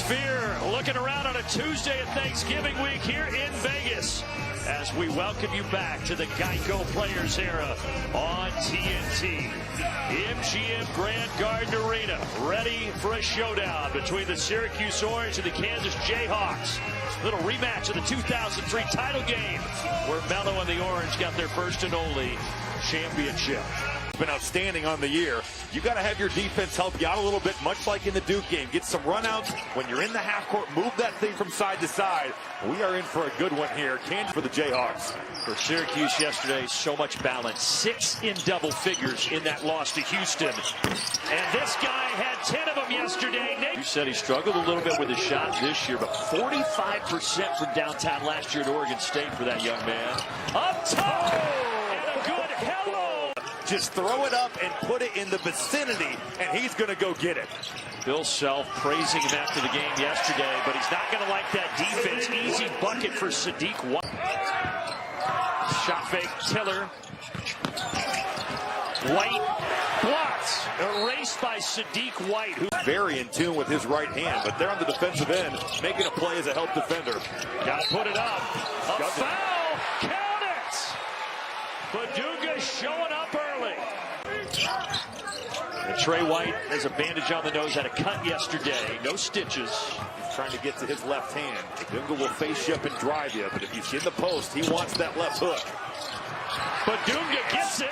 atmosphere looking around on a Tuesday of Thanksgiving week here in Vegas as we welcome you back to the Geico Players Era on TNT. MGM Grand Garden Arena ready for a showdown between the Syracuse Orange and the Kansas Jayhawks. Little rematch of the 2003 title game where Mello and the Orange got their first and only championship. Been outstanding on the year. You got to have your defense help you out a little bit, much like in the Duke game. Get some runouts when you're in the half court. Move that thing from side to side. We are in for a good one here. Kansas for the Jayhawks. For Syracuse yesterday, so much balance. 6 in double figures in that loss to Houston. And this guy had 10 of them yesterday. You said he struggled a little bit with his shot this year, but 45% from downtown last year at Oregon State for that young man. Up top! And a good hello! Just throw it up and put it in the vicinity, and he's going to go get it. Bill Self praising him after the game yesterday, but he's not going to like that defense. Easy bucket for Sadiq White. Shot fake, Tiller. White blocks. Erased by Sadiq White. Who's very in tune with his right hand, but they're on the defensive end, making a play as a help defender. Got to put it up. A foul. Count it. Badunga showing up early. And Trey White has a bandage on the nose, had a cut yesterday. No stitches. He's trying to get to his left hand. Badunga will face you up and drive you, but if he's in the post, he wants that left hook. Badunga gets it.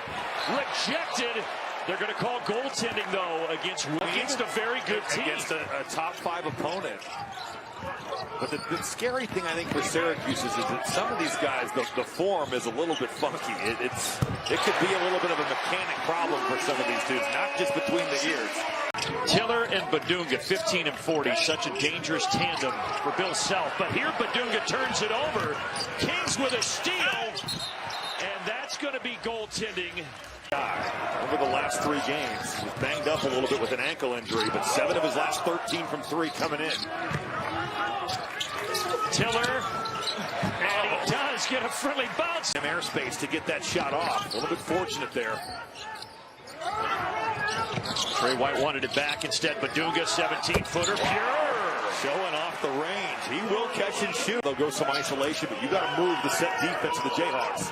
Rejected. They're going to call goaltending, though, against a very good team. Against a top 5 opponent. But the scary thing, I think, for Syracuse is that some of these guys, the form is a little bit funky. It could be a little bit of a mechanic problem for some of these dudes, not just between the ears. Tiller and Badunga, 15 and 40, such a dangerous tandem for Bill Self. But here Badunga turns it over. Kings with a steal, and that's going to be goaltending. Over the last 3 games, he's banged up a little bit with an ankle injury, but 7 of his last 13 from 3 coming in. Tiller, and he does get a friendly bounce. Airspace to get that shot off. A little bit fortunate there. Trey White wanted it back instead. Badunga, 17-footer, pure. Showing off the range. He will catch and shoot. They'll go some isolation, but you got to move the set defense of the Jayhawks.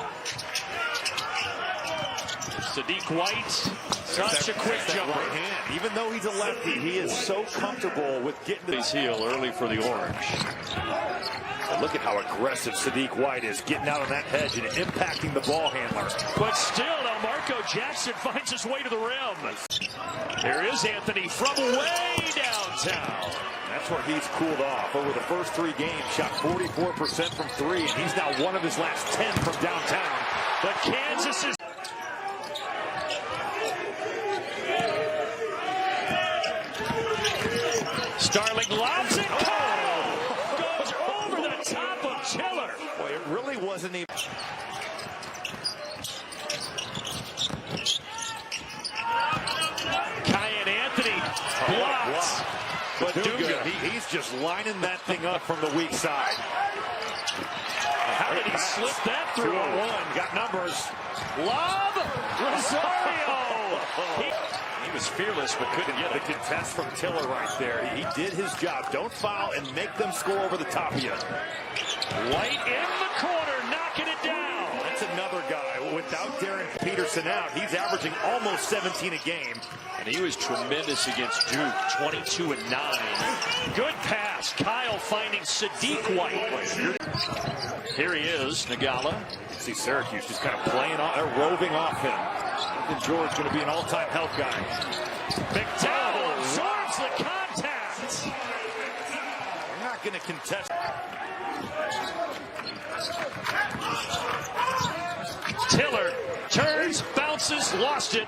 Sadiq White, such a quick jumper. Right hand. Even though he's a lefty, he is so comfortable with getting to his heel early for the Orange. And look at how aggressive Sadiq White is, getting out on that hedge and impacting the ball handler. But still, now Marco Jackson finds his way to the rim. There is Anthony from way downtown. That's where he's cooled off. Over the first 3 games, shot 44% from 3, and he's now 1 of his last 10 from downtown. But Kansas is... Starling lobs it. Oh! Goes over the top of Tiller. Boy, it really wasn't even. Kyan Anthony blocks. Badunga, he's just lining that thing up from the weak side. How did he slip that through? 2-on-1, got numbers. Lob, Rosario. He was fearless, but couldn't get the contest from Tiller right there. He did his job. Don't foul and make them score over the top of you. White in the corner, knocking it down. That's another guy. Without Darren Peterson out, he's averaging almost 17 a game. And he was tremendous against Duke, 22 and 9. Good pass. Kyle finding Sadiq White. Here he is, Nagala. See Syracuse just kind of playing on, they're roving off him. And George going to be an all-time help guy. McDowell absorbs the contact. They're not going to contest. Tiller turns, bounces, lost it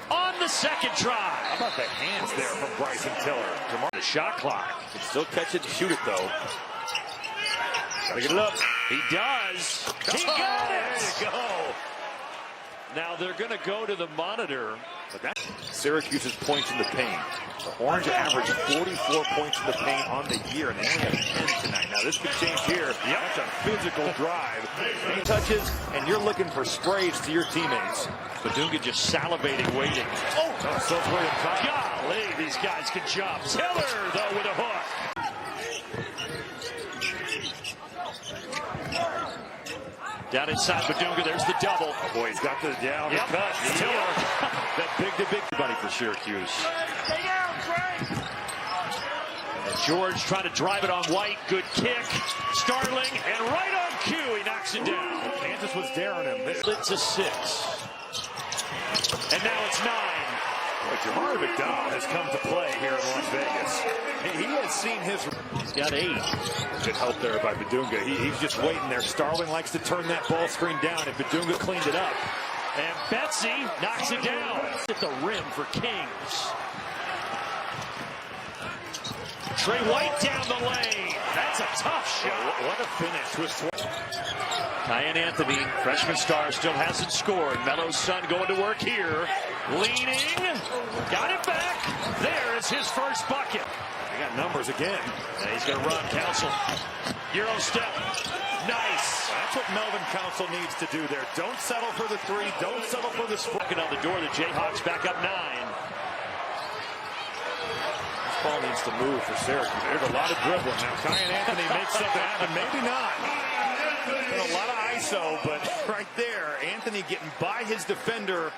on the second try. How about the hands there from Bryson Tiller? The shot clock. Can still catch it and shoot it, though. Gotta get it up. He does. He got it. There you go. Now they're going to go to the monitor. But Syracuse's points in the paint. The Orange averaged 44 points in the paint on the year, and they only have 10 tonight. Now this could change here. That's a physical drive. 8 touches, and you're looking for sprays to your teammates. Badunga just salivating, waiting. Oh, so Golly, these guys can jump. Tiller, though, with a hook. Down inside Badunga, there's the double. Oh boy, he's got the down. Yep. Cut. Tiller. That big buddy for Syracuse. And George trying to drive it on White. Good kick. Starling, and right on cue, he knocks it down. Kansas was daring him. It's a 6. And now it's 9. Boy, Jamari McDowell has come to play here in Las Vegas. He has seen his... He's got 8. Good help there by Badunga. He's just waiting there. Starling likes to turn that ball screen down, and Badunga cleaned it up. And Betsy knocks it down. At the rim for Kings. Trey White down the lane. That's a tough shot. What a finish. Kyan Anthony, freshman star, still hasn't scored. Melo's son going to work here. Leaning. Got it back. There is his first bucket. They got numbers again. And he's going to run. Council. Euro step. Nice. That's what Melvin Council needs to do there. Don't settle for the 3. Don't settle for the spot. On the door, the Jayhawks back up 9. This ball needs to move for Syracuse. There's a lot of dribbling. Now, Kyan Anthony makes something happen. Maybe not. Been a lot of ISO, but right there, Anthony getting by his defender.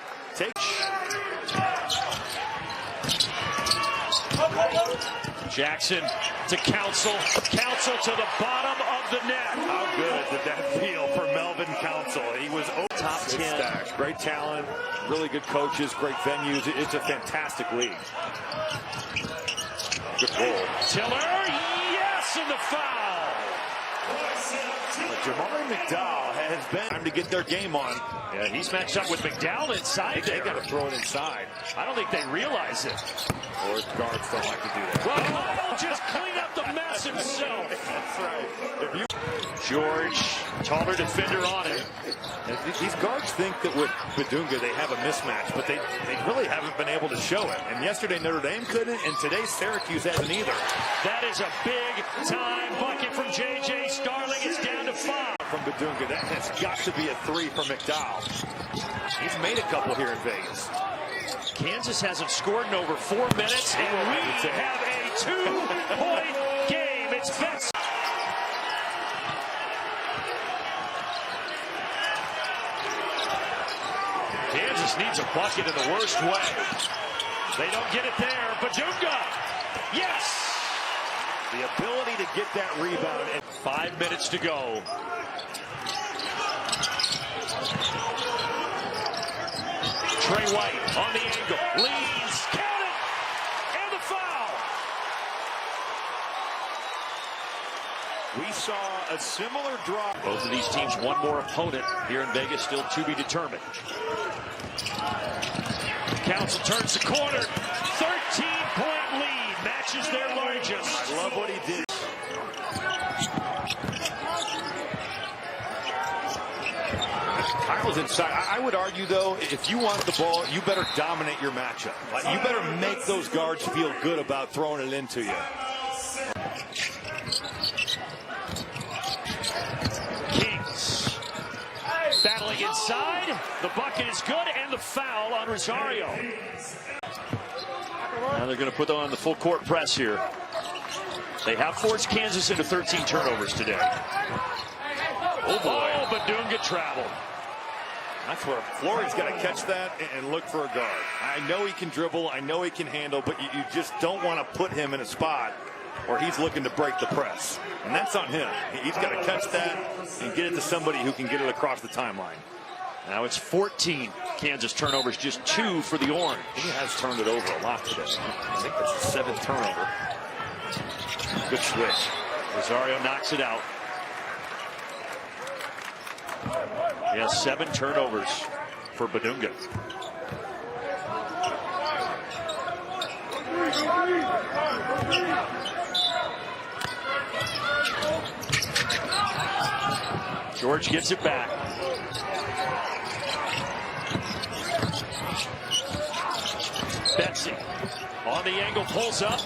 Jackson to Council. Council to the bottom of the net. How good did that feel for Melvin Council? He was top 10. Stacked. Great talent, really good coaches, great venues. It's a fantastic league. Good goal. Tiller, yes, and the foul. Jamari McDowell has been time to get their game on. Yeah, he's matched up with McDowell inside there. They got to throw it inside. I don't think they realize it. Or guards don't like to do that. Well, Kyle just cleaned up the mess himself. That's right. George, taller defender on it. These guards think that with Badunga they have a mismatch, but they really haven't been able to show it. And yesterday Notre Dame couldn't, and today Syracuse hasn't either. That is a big-time bucket from J.J. Starling. It's down to 5. From Badunga, that has got to be a 3 from McDowell. He's made a couple here in Vegas. Kansas hasn't scored in over 4 minutes, and we have a 2-point game. It's Betsy. Kansas needs a bucket in the worst way. They don't get it there. Badunga. Yes. The ability to get that rebound. And 5 minutes to go. Trey White on the angle. Leads. Count it. And the foul. We saw a similar drop. Both of these teams one more opponent here in Vegas, still to be determined. Council turns the corner. 13-point lead. Matches their largest. I love what he did. Kyle's inside. I would argue, though, if you want the ball, you better dominate your matchup. You better make those guards feel good about throwing it into you. Kings battling inside. The bucket is good, and the foul on Rosario. Now they're going to put them on the full court press here. They have forced Kansas into 13 turnovers today. Oh boy, Badunga traveled. That's where Flory's got to catch that and look for a guard. I know he can dribble, I know he can handle, but you just don't want to put him in a spot where he's looking to break the press. And that's on him. He's got to catch that and get it to somebody who can get it across the timeline. Now it's 14 Kansas turnovers, just 2 for the Orange. He has turned it over a lot today. I think that's the 7th turnover. Good switch. Rosario knocks it out. He has 7 turnovers for Badunga. George gets it back. Betsy on the angle, pulls up,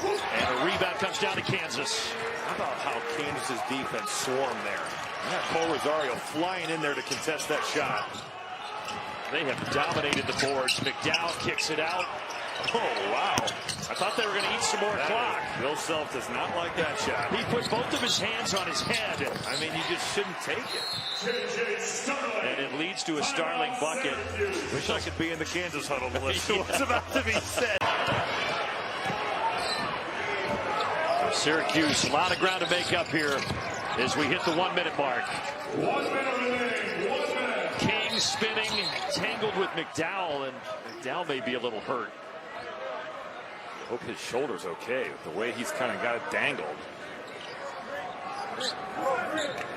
and a rebound comes down to Kansas. How about how Kansas's defense swarmed there? Cole Rosario flying in there to contest that shot. They have dominated the boards. McDowell kicks it out. Oh, wow. I thought they were going to eat some more clock. Bill Self does not like that shot. He put both of his hands on his head. I mean, you just shouldn't take it. And it leads to a Starling bucket. Wish I could be in the Kansas huddle to listen to what's about to be said. Syracuse, a lot of ground to make up here as we hit the 1 minute mark. 1 minute remaining. 1 minute. King spinning, tangled with McDowell, and McDowell may be a little hurt. Hope his shoulder's okay with the way he's kind of got it dangled.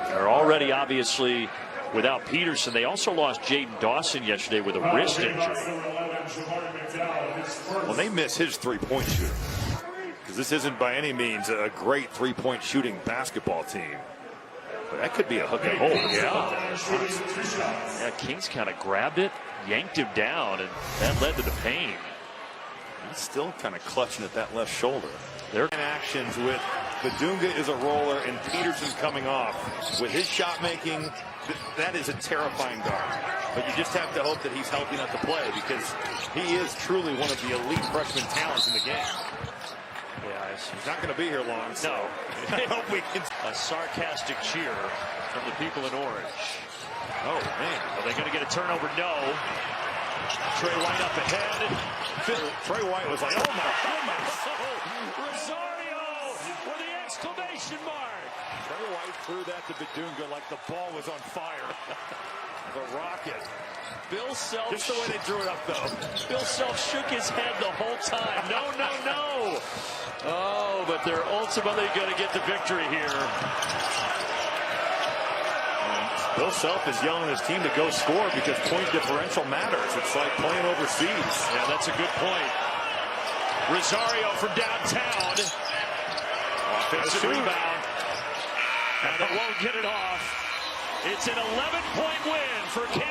They're already obviously without Peterson. They also lost Jaden Dawson yesterday with a wrist injury. Well, they miss his three-point shooter. Because this isn't by any means a great three-point shooting basketball team. But that could be a hook and hold. Yeah, Kings kind of grabbed it, yanked him down, and that led to the pain. He's still kind of clutching at that left shoulder. They're in actions with Badunga is a roller and Peterson coming off. With his shot making, that is a terrifying guard. But you just have to hope that he's healthy enough to play, because he is truly one of the elite freshman talents in the game. Yeah, He's not going to be here long. So no. I hope we can. A sarcastic cheer from the people in orange. Oh, man. Are they going to get a turnover? No. Trey White up ahead. Trey White was like, oh my goodness. Rosario with the exclamation mark. Trey White threw that to Badunga like the ball was on fire. The rocket. Bill Self. Just the way they drew it up, though. Bill Self shook his head the whole time. No, no, no. Oh, but they're ultimately going to get the victory here. Bill Self is yelling his team to go score because point differential matters. It's like playing overseas. Yeah, that's a good point. Rosario from downtown. Offensive rebound. And it won't get it off. It's an 11-point win for Kansas.